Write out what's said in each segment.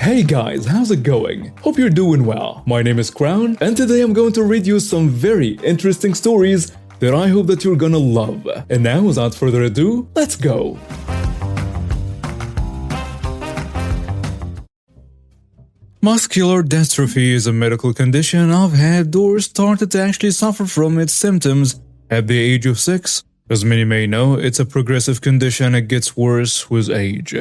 Hey guys, how's it going? Hope you're doing well. My name is Crown, and today I'm going to read you some very interesting stories that I hope that you're gonna love. And now, without further ado, let's go! Muscular dystrophy is a medical condition I've had or started to actually suffer from its symptoms at the age of 6. As many may know, it's a progressive condition and it gets worse with age.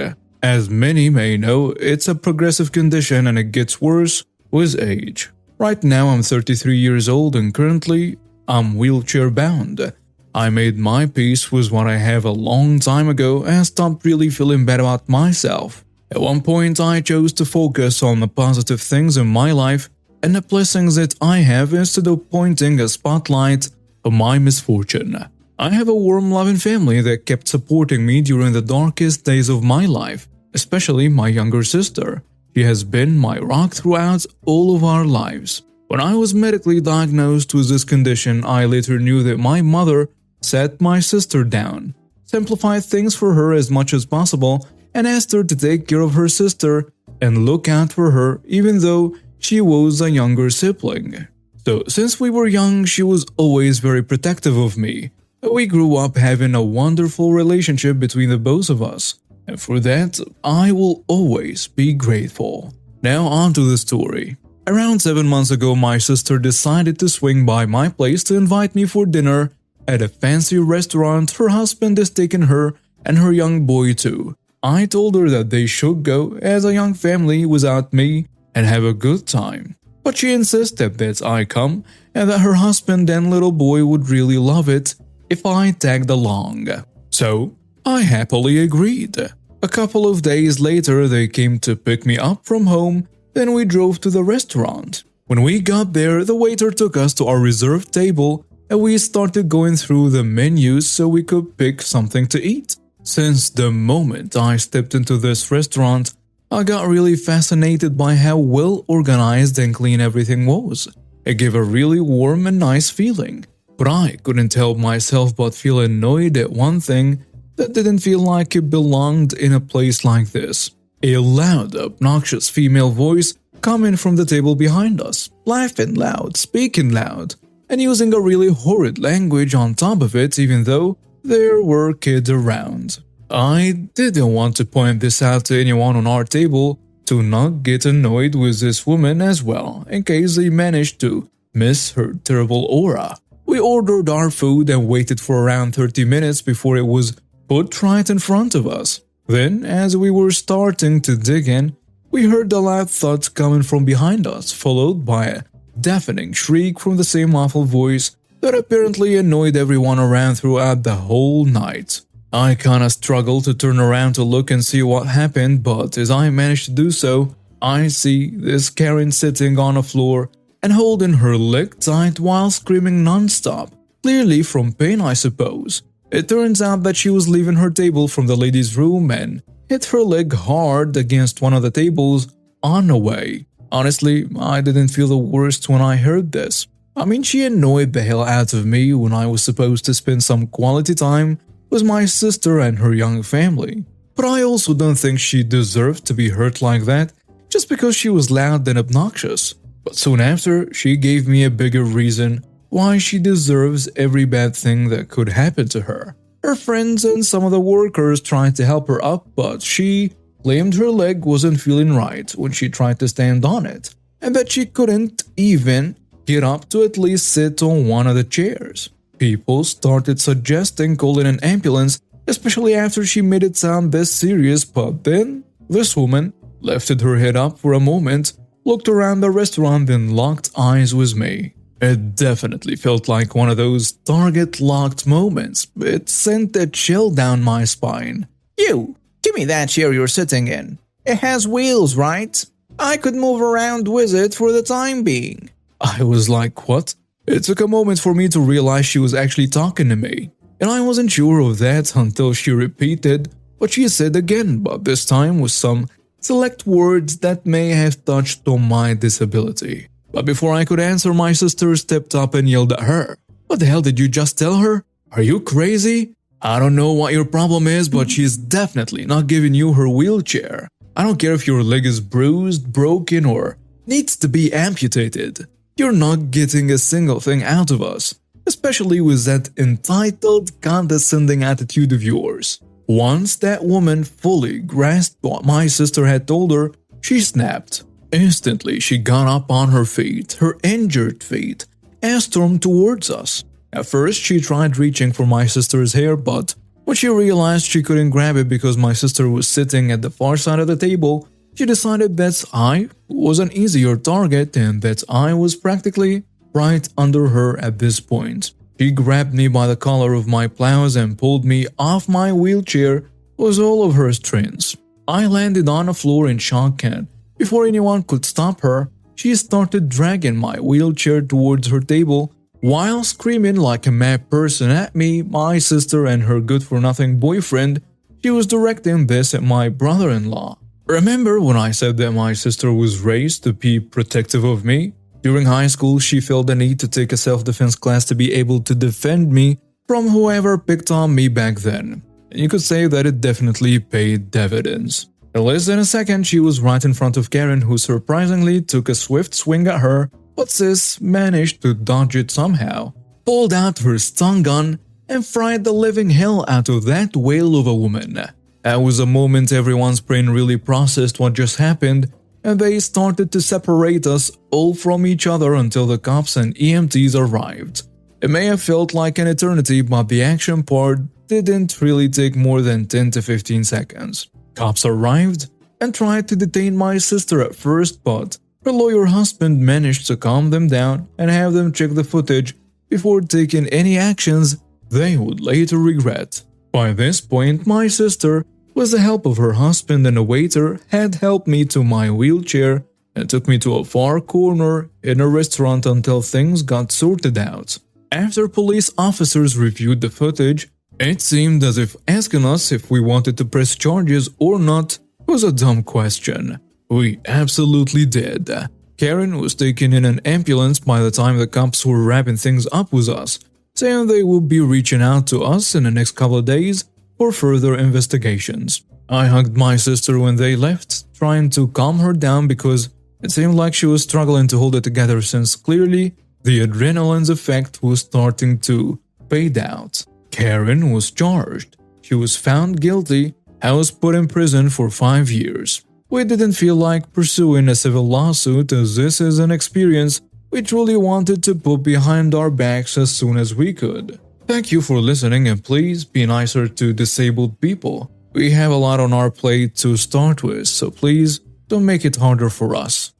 As many may know, it's a progressive condition and it gets worse with age. Right now I'm 33 years old and currently I'm wheelchair bound. I made my peace with what I have a long time ago and stopped really feeling bad about myself. At one point I chose to focus on the positive things in my life and the blessings that I have instead of pointing a spotlight on my misfortune. I have a warm, loving family that kept supporting me during the darkest days of my life. Especially my younger sister. She has been my rock throughout all of our lives. When I was medically diagnosed with this condition, I later knew that my mother sat my sister down, simplified things for her as much as possible, and asked her to take care of her sister and look out for her even though she was a younger sibling. So since we were young, she was always very protective of me. We grew up having a wonderful relationship between the both of us. And for that, I will always be grateful. Now on to the story. Around 7 months ago, my sister decided to swing by my place to invite me for dinner at a fancy restaurant her husband is taking her and her young boy to. I told her that they should go as a young family without me and have a good time. But she insisted that I come and that her husband and little boy would really love it if I tagged along. So, I happily agreed. A couple of days later, they came to pick me up from home, then we drove to the restaurant. When we got there, the waiter took us to our reserved table and we started going through the menus so we could pick something to eat. Since the moment I stepped into this restaurant, I got really fascinated by how well organized and clean everything was. It gave a really warm and nice feeling. But I couldn't help myself but feel annoyed at one thing that didn't feel like it belonged in a place like this. A loud, obnoxious female voice coming from the table behind us, laughing loud, speaking loud, and using a really horrid language on top of it even though there were kids around. I didn't want to point this out to anyone on our table to not get annoyed with this woman as well, in case they managed to miss her terrible aura. We ordered our food and waited for around 30 minutes before it was put right in front of us. Then, as we were starting to dig in, we heard a loud thud coming from behind us, followed by a deafening shriek from the same awful voice that apparently annoyed everyone around throughout the whole night. I kinda struggled to turn around to look and see what happened, but as I managed to do so, I see this Karen sitting on the floor and holding her leg tight while screaming non-stop, clearly from pain I suppose. It turns out that she was leaving her table from the ladies' room and hit her leg hard against one of the tables on the way. Honestly, I didn't feel the worst when I heard this. I mean, she annoyed the hell out of me when I was supposed to spend some quality time with my sister and her young family. But I also don't think she deserved to be hurt like that just because she was loud and obnoxious. But soon after, she gave me a bigger reason why she deserves every bad thing that could happen to her. Her friends and some of the workers tried to help her up, but she claimed her leg wasn't feeling right when she tried to stand on it, and that she couldn't even get up to at least sit on one of the chairs. People started suggesting calling an ambulance, especially after she made it sound this serious, but then this woman lifted her head up for a moment, looked around the restaurant, then locked eyes with me. It definitely felt like one of those target-locked moments. It sent a chill down my spine. You, give me that chair you're sitting in. It has wheels, right? I could move around with it for the time being. I was like, what? It took a moment for me to realize she was actually talking to me. And I wasn't sure of that until she repeated what she said again, but this time with some select words that may have touched on my disability. But before I could answer, my sister stepped up and yelled at her. What the hell did you just tell her? Are you crazy? I don't know what your problem is, but she's definitely not giving you her wheelchair. I don't care if your leg is bruised, broken, or needs to be amputated. You're not getting a single thing out of us, especially with that entitled, condescending attitude of yours. Once that woman fully grasped what my sister had told her, she snapped. Instantly, she got up on her feet, her injured feet, and stormed towards us. At first, she tried reaching for my sister's hair, but when she realized she couldn't grab it because my sister was sitting at the far side of the table, she decided that I was an easier target and that I was practically right under her at this point. She grabbed me by the collar of my blouse and pulled me off my wheelchair with all of her strength. I landed on the floor in shock, and before anyone could stop her, she started dragging my wheelchair towards her table while screaming like a mad person at me, my sister, and her good-for-nothing boyfriend. She was directing this at my brother-in-law. Remember when I said that my sister was raised to be protective of me? During high school, she felt the need to take a self-defense class to be able to defend me from whoever picked on me back then. And you could say that it definitely paid dividends. In less than a second, she was right in front of Karen, who surprisingly took a swift swing at her, but sis managed to dodge it somehow, pulled out her stun gun, and fried the living hell out of that whale of a woman. That was a moment everyone's brain really processed what just happened, and they started to separate us all from each other until the cops and EMTs arrived. It may have felt like an eternity, but the action part didn't really take more than 10 to 15 seconds. Cops arrived and tried to detain my sister at first, but her lawyer husband managed to calm them down and have them check the footage before taking any actions they would later regret. By this point, my sister, with the help of her husband and a waiter, had helped me to my wheelchair and took me to a far corner in a restaurant until things got sorted out. After police officers reviewed the footage, it seemed as if asking us if we wanted to press charges or not was a dumb question. We absolutely did. Karen was taken in an ambulance by the time the cops were wrapping things up with us, saying they would be reaching out to us in the next couple of days for further investigations. I hugged my sister when they left, trying to calm her down because it seemed like she was struggling to hold it together since clearly the adrenaline's effect was starting to fade out. Karen was charged. She was found guilty and was put in prison for 5 years. We didn't feel like pursuing a civil lawsuit as this is an experience we truly wanted to put behind our backs as soon as we could. Thank you for listening, and please be nicer to disabled people. We have a lot on our plate to start with, so please don't make it harder for us.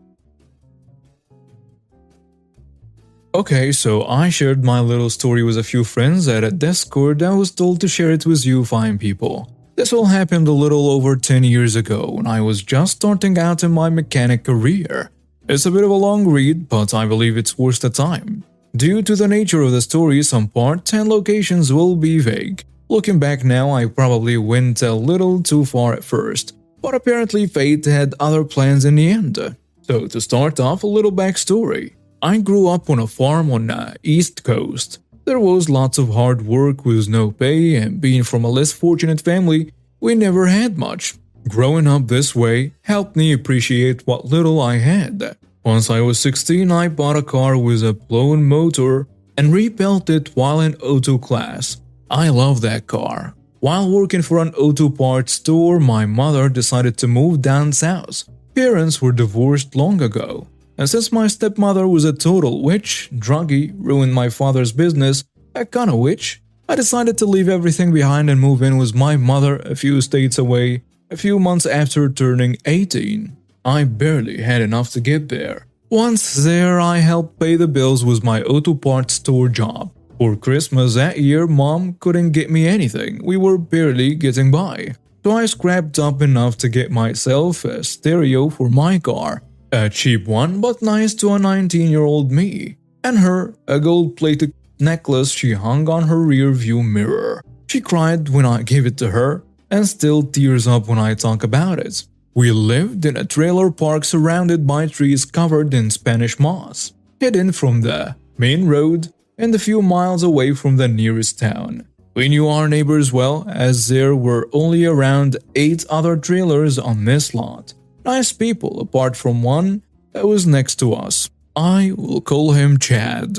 Okay, so I shared my little story with a few friends at a Discord and was told to share it with you fine people. This all happened a little over 10 years ago when I was just starting out in my mechanic career. It's a bit of a long read, but I believe it's worth the time. Due to the nature of the story, some parts and locations will be vague. Looking back now, I probably went a little too far at first, but apparently fate had other plans in the end. So to start off, a little backstory. I grew up on a farm on the East Coast. There was lots of hard work with no pay, and being from a less fortunate family, we never had much. Growing up this way helped me appreciate what little I had. Once I was 16, I bought a car with a blown motor and rebuilt it while in auto class. I love that car. While working for an auto parts store, my mother decided to move down south. Parents were divorced long ago. And since my stepmother was a total witch, druggie, ruined my father's business, a kind of witch, I decided to leave everything behind and move in with my mother a few states away, a few months after turning 18. I barely had enough to get there. Once there, I helped pay the bills with my auto parts store job. For Christmas that year, Mom couldn't get me anything. We were barely getting by. So I scrapped up enough to get myself a stereo for my car. A cheap one, but nice to a 19-year-old me. And her, a gold-plated necklace she hung on her rear-view mirror. She cried when I gave it to her, and still tears up when I talk about it. We lived in a trailer park surrounded by trees covered in Spanish moss, hidden from the main road and a few miles away from the nearest town. We knew our neighbors well, as there were only around 8 other trailers on this lot. Nice people, apart from one that was next to us. I will call him Chad.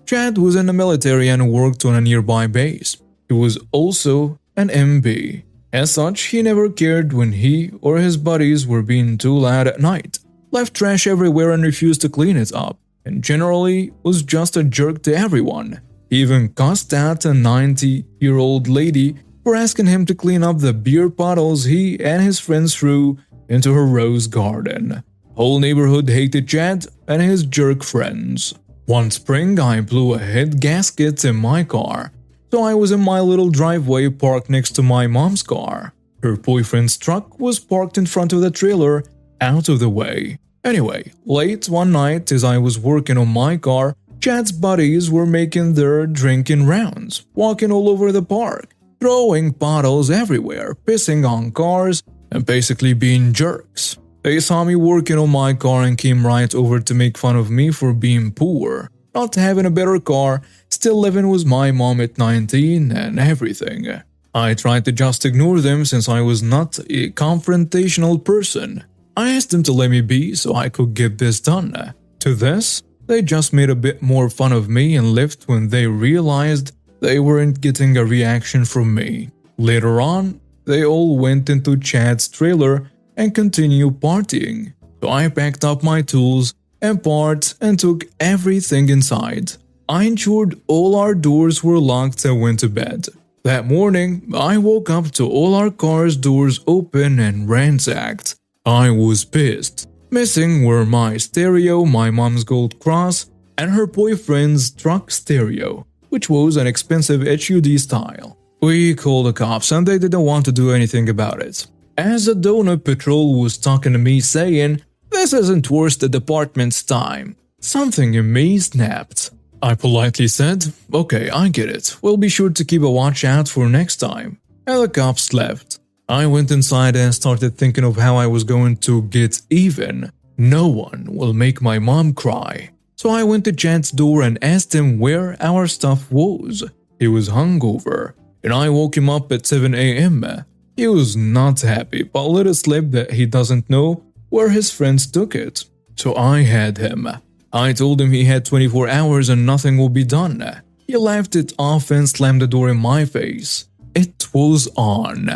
Chad was in the military and worked on a nearby base. He was also an MB. As such, he never cared when he or his buddies were being too loud at night, left trash everywhere and refused to clean it up, and generally was just a jerk to everyone. He even cussed out a 90-year-old lady for asking him to clean up the beer bottles he and his friends threw into her rose garden. Whole neighborhood hated Chad and his jerk friends. One spring, I blew a head gasket in my car, so I was in my little driveway parked next to my mom's car. Her boyfriend's truck was parked in front of the trailer, out of the way. Anyway, late one night as I was working on my car, Chad's buddies were making their drinking rounds, walking all over the park, throwing bottles everywhere, pissing on cars, and basically being jerks. They saw me working on my car and came right over to make fun of me for being poor, not having a better car, still living with my mom at 19 and everything. I tried to just ignore them since I was not a confrontational person. I asked them to let me be so I could get this done. To this, they just made a bit more fun of me and left when they realized they weren't getting a reaction from me. Later on, they all went into Chad's trailer and continued partying. So I packed up my tools and parts and took everything inside. I ensured all our doors were locked and went to bed. That morning, I woke up to all our cars' doors open and ransacked. I was pissed. Missing were my stereo, my mom's gold cross, and her boyfriend's truck stereo, which was an expensive HUD style. We called the cops and they didn't want to do anything about it. As the donut patrol was talking to me saying, "This isn't worth the department's time," something in me snapped. I politely said, "Okay, I get it. We'll be sure to keep a watch out for next time." And the cops left. I went inside and started thinking of how I was going to get even. No one will make my mom cry. So I went to Chad's door and asked him where our stuff was. He was hungover, and I woke him up at 7 a.m. He was not happy, but let it slip that he doesn't know where his friends took it. So I had him. I told him he had 24 hours and nothing will be done. He laughed it off and slammed the door in my face. It was on.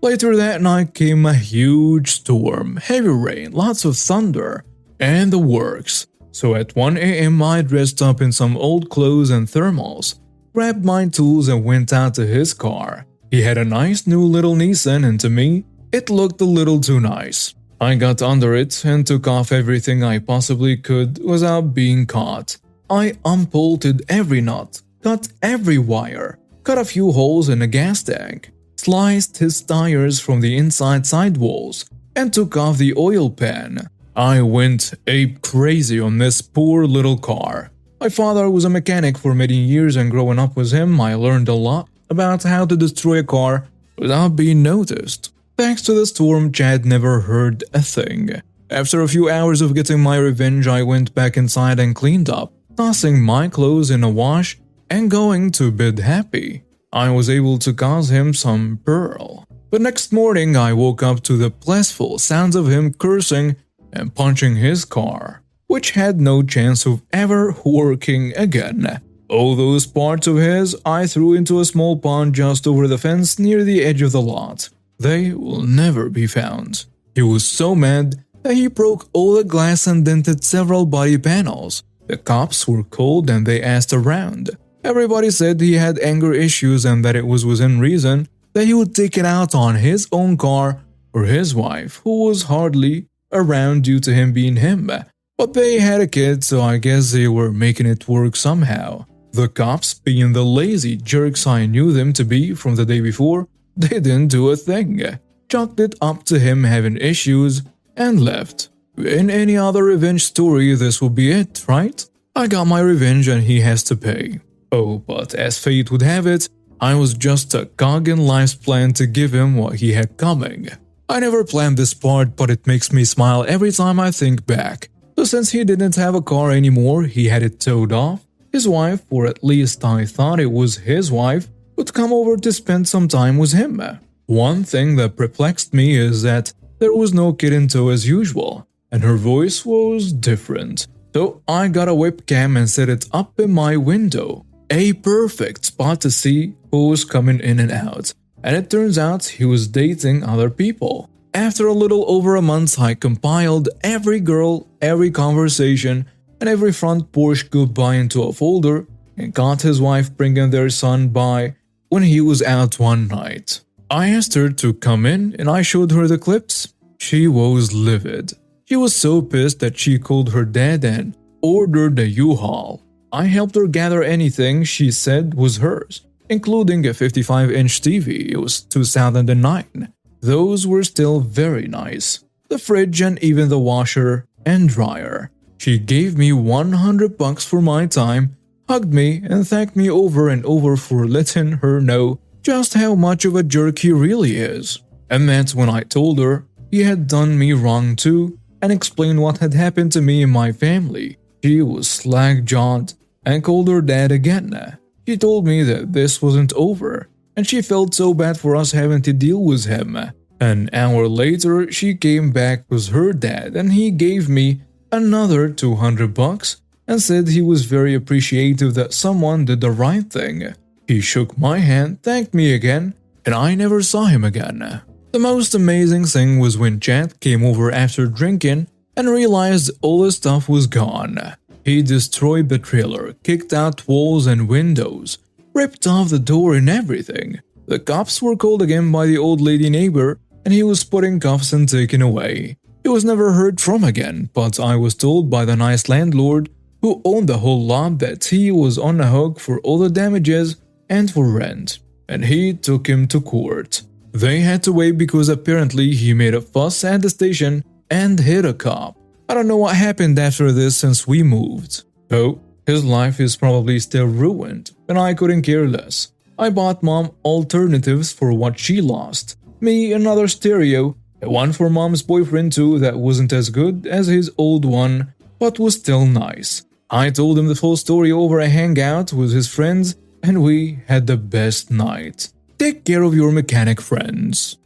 Later that night came a huge storm, heavy rain, lots of thunder, and the works. So at 1 a.m. I dressed up in some old clothes and thermals, grabbed my tools and went out to his car. He had a nice new little Nissan and to me, it looked a little too nice. I got under it and took off everything I possibly could without being caught. I unbolted every nut, cut every wire, cut a few holes in the gas tank, sliced his tires from the inside sidewalls, and took off the oil pan. I went ape crazy on this poor little car. My father was a mechanic for many years and growing up with him I learned a lot about how to destroy a car without being noticed. Thanks to the storm, Chad never heard a thing. After a few hours of getting my revenge, I went back inside and cleaned up, tossing my clothes in a wash and going to bed happy. I was able to cause him some pearl. But next morning, I woke up to the blissful sounds of him cursing and punching his car, which had no chance of ever working again. All those parts of his I threw into a small pond just over the fence near the edge of the lot. They will never be found. He was so mad that he broke all the glass and dented several body panels. The cops were called and they asked around. Everybody said he had anger issues and that it was within reason that he would take it out on his own car or his wife, who was hardly around due to him being him. But they had a kid, so I guess they were making it work somehow. The cops, being the lazy jerks I knew them to be from the day before, they didn't do a thing. Chalked it up to him having issues and left. In any other revenge story, this will be it, right? I got my revenge and he has to pay. Oh, but as fate would have it, I was just a cog in life's plan to give him what he had coming. I never planned this part, but it makes me smile every time I think back. So since he didn't have a car anymore, he had it towed off. His wife, or at least I thought it was his wife, would come over to spend some time with him. One thing that perplexed me is that there was no kid in tow as usual, and her voice was different. So I got a webcam and set it up in my window. A perfect spot to see who was coming in and out. And it turns out he was dating other people. After a little over a month, I compiled every girl, every conversation, and every front porch goodbye into a folder and got his wife bringing their son by when he was out one night. I asked her to come in and I showed her the clips. She was livid. She was so pissed that she called her dad and ordered a U-Haul. I helped her gather anything she said was hers, including a 55-inch TV. It was 2009. Those were still very nice. The fridge and even the washer and dryer. She gave me $100 for my time, hugged me and thanked me over and over for letting her know just how much of a jerk he really is. And that's when I told her he had done me wrong too and explained what had happened to me and my family. She was slack-jawed and called her dad again. She told me that this wasn't over and she felt so bad for us having to deal with him. An hour later, she came back with her dad and he gave me another $200 and said he was very appreciative that someone did the right thing. He shook my hand, thanked me again, and I never saw him again. The most amazing thing was when Chad came over after drinking and realized all his stuff was gone. He destroyed the trailer, kicked out walls and windows, ripped off the door and everything. The cops were called again by the old lady neighbor and he was put in cuffs and taken away. He was never heard from again, but I was told by the nice landlord who owned the whole lot that he was on the hook for all the damages and for rent, and he took him to court. They had to wait because apparently he made a fuss at the station and hit a cop. I don't know what happened after this since we moved. Oh, his life is probably still ruined, and I couldn't care less. I bought Mom alternatives for what she lost. Me another stereo, and one for Mom's boyfriend too that wasn't as good as his old one, but was still nice. I told him the full story over a hangout with his friends, and we had the best night. Take care of your mechanic friends.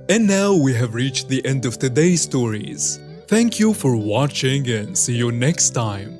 And now we have reached the end of today's stories. Thank you for watching and see you next time.